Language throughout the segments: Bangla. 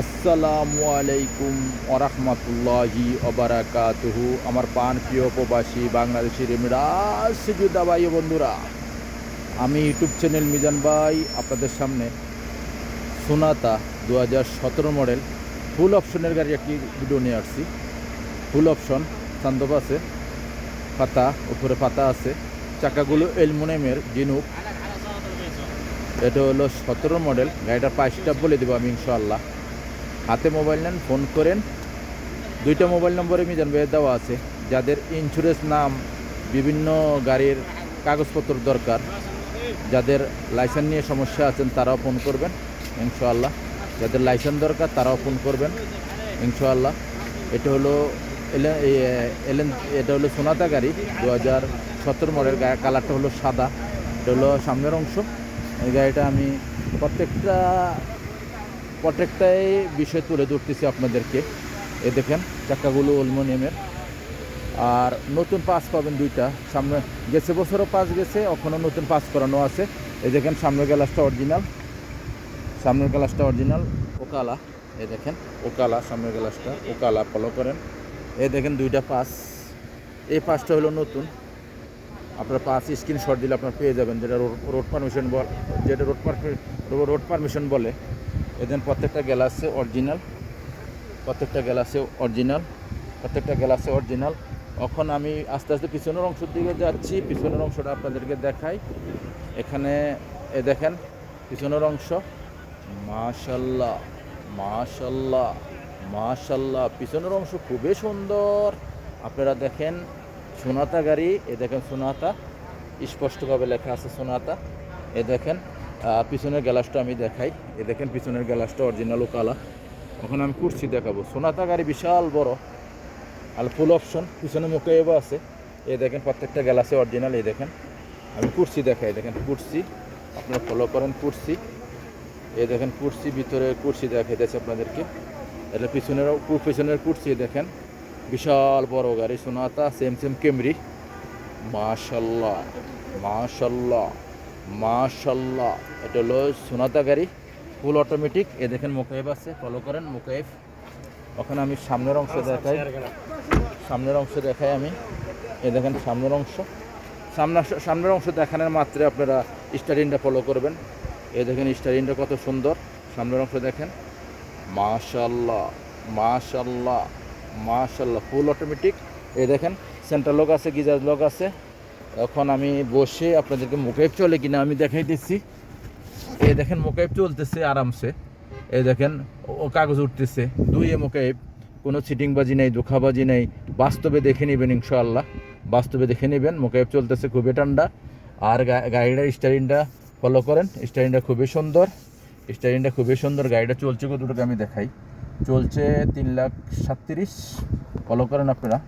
আসসালামু আলাইকুম ওরহমতুল্লাহি ওবারাকাতুহু। আমার প্রাণ প্রিয় প্রবাসী বাংলাদেশি রেমিরাজ সুজুদা ভাই ও বন্ধুরা, আমি ইউটিউব চ্যানেল মিজান ভাই আপনাদের সামনে সোনাতা 2017 মডেল ফুল অপশনের গাড়ি একটি ভিডিও নিয়ে আসছি। ফুল অপশন, সান্দপ আছে, পাতা উপরে পাতা আছে, চাকাগুলো অ্যালুমিনিয়ামের জিনুক। এটা হলো 17 মডেল। গাড়িটার প্রাইসটা বলে দেবো আমি ইনশাআল্লাহ। হাতে মোবাইল নেন, ফোন করেন। দুইটা মোবাইল নম্বরে মিজান ভাইয়ের দেওয়া আছে। যাদের ইন্স্যুরেন্স নাম বিভিন্ন গাড়ির কাগজপত্র দরকার, যাদের লাইসেন্স নিয়ে সমস্যা আছেন তারাও ফোন করবেন ইনশাআল্লাহ। যাদের লাইসেন্স দরকার তারাও ফোন করবেন ইনশাআল্লাহ। এটা হলো এটা হলো সোনাতা গাড়ি 2017 মডেল। কালারটা হলো সাদা। এটা হলো সামনের অংশ। এই গাড়িটা আমি প্রত্যেকটাই বিষয় তুলে ধরতেছি আপনাদেরকে। এ দেখেন চাকাগুলো অ্যালুমিনিয়ামের। আর নতুন পাস পাবেন দুইটা। সামনে গেছে বছরও পাস গেছে, এখনও নতুন পাস করানো আছে। এই দেখেন সামনের গ্লাসটা অরিজিনাল, সামনের গ্লাসটা অরিজিনাল ওকালা। এই দেখেন ওকালা, সামনের গ্লাসটা ওকালা, ফলো করেন। এই দেখেন দুইটা পাস। এই পাসটা হলো নতুন। আপনার পাস স্ক্রিনশট দিলে আপনার পেয়ে যাবেন, যেটা রোড পারমিশন বলে। এদের প্রত্যেকটা গ্লাসে অরিজিনাল, প্রত্যেকটা গ্লাসে অরিজিনাল। এখন আমি আস্তে আস্তে পিছনের অংশের দিকে যাচ্ছি। পিছনের অংশটা আপনাদেরকে দেখাই। এখানে এ দেখেন পিছনের অংশ। মাশাল্লাহ মাশাল্লাহ মাশাল্লাহ, পিছনের অংশ খুবই সুন্দর। আপনারা দেখেন সোনাতা গাড়ি। এ দেখেন সোনাতা, স্পষ্টভাবে লেখা আছে সোনাতা। এ দেখেন পিছনের গ্লাসটা আমি দেখাই। এ দেখেন পিছনের গ্লাসটা অরিজিনাল কালা। এখন আমি কুর্সি দেখাবো। সোনাতা গাড়ি বিশাল বড় আর ফুল অপশন, পিছনে মুখে এবার আছে। এ দেখেন প্রত্যেকটা গ্লাসে অরিজিনাল। এই দেখেন আমি কুর্সি দেখাই। দেখেন কুর্সি, আপনারা ফলো করেন কুর্সি। এ দেখেন কুর্সি, ভিতরে কুর্সি দেখাইতেছে আপনাদেরকে। এটা পিছনের কুর্সি দেখেন, বিশাল বড় গাড়ি সোনাতা, সেম ক্যামরি। মাশাল্লাহ মাশাল্লাহ মাশাল্লাহ। এটা হলো সোনাতা গাড়ি, ফুল অটোমেটিক। এ দেখেন মোকাইফ আছে, ফলো করেন মোকাইফ। ওখানে আমি সামনের অংশ দেখাই আমি। এ দেখেন সামনের অংশ দেখানোর মাত্রে আপনারা স্টারিংটা ফলো করবেন। এ দেখেন স্টারিংটা কত সুন্দর। সামনের অংশ দেখেন। মাশাল্লাহ মাশাল্লাহ মাশাল্লাহ, ফুল অটোমেটিক। এ দেখেন সেন্টার লক আছে, গিজার লক আছে। এখন আমি বসে আপনাদেরকে মোকাইফ চলে কিনা আমি দেখাইতেছি। এ দেখেন মোকাইফ চলতেছে আরামসে। এ দেখেন ও কাগজ উঠতেছে। মোকাইফ, কোনো সিটিংবাজি নেই, ধোঁকাবাজি নেই। বাস্তবে দেখে নেবেন ইনশাআল্লাহ, বাস্তবে দেখে নেবেন। মোকাইফ চলতেছে খুবই ঠান্ডা। আর গাড়িটার স্টারিংটা ফলো করেন। স্টারিংটা খুবই সুন্দর। গাড়িটা চলছে কতটুকু আমি দেখাই। চলছে 3,37,000। ফলো করেন আপনারা।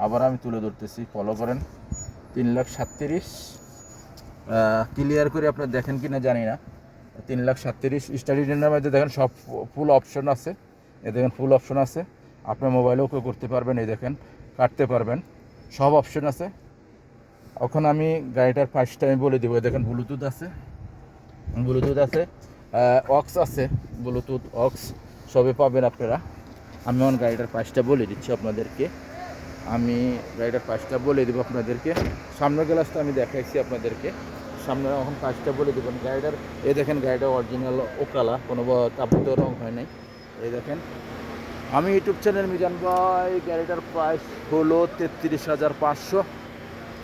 আবার আমি তুলে ধরতেছি, ফলো করেন। 3,37,000 ক্লিয়ার করে আপনারা দেখেন কি না জানি না। 3,37,000 স্টারিংয়ের মধ্যে দেখেন সব ফুল অপশন আছে। এ দেখেন ফুল অপশন আছে। আপনার মোবাইলেও কেউ করতে পারবেন। এই দেখেন কাটতে পারবেন, সব অপশন আছে। এখন আমি গাড়িটার প্রাইসটা আমি বলে দেবো। দেখেন ব্লুটুথ আছে, অক্স আছে, ব্লুটুথ অক্স সবে পাবেন আপনারা। আমি এখন গাড়িটার প্রাইসটা বলে দিচ্ছি আপনাদেরকে। সামনের গ্লাসটা আমি দেখাইছি আপনাদেরকে। সামনে এখন প্রাইসটা বলে দেবেন গাড়িটার। এই দেখেন গাড়িটা অরিজিনাল ওকালা, কোনো তাবুত রং হয় নাই। এই দেখেন আমি ইউটিউব চ্যানেল মিজান ভাই। গাড়িটার প্রাইস হলো 33,500।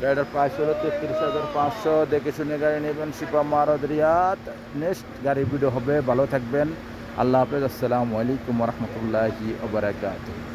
গাড়িটার প্রাইস হলো 33,500। দেখে শুনে গাড়ি নেবেন। শিপা মারদ রিয়াদ। নেক্সট গাড়ির ভিডিও হবে। ভালো থাকবেন। আল্লাহ হাফেজ। আসসালামু আলাইকুম রহমতুল্লাহি ওয়া বারাকাতুহু।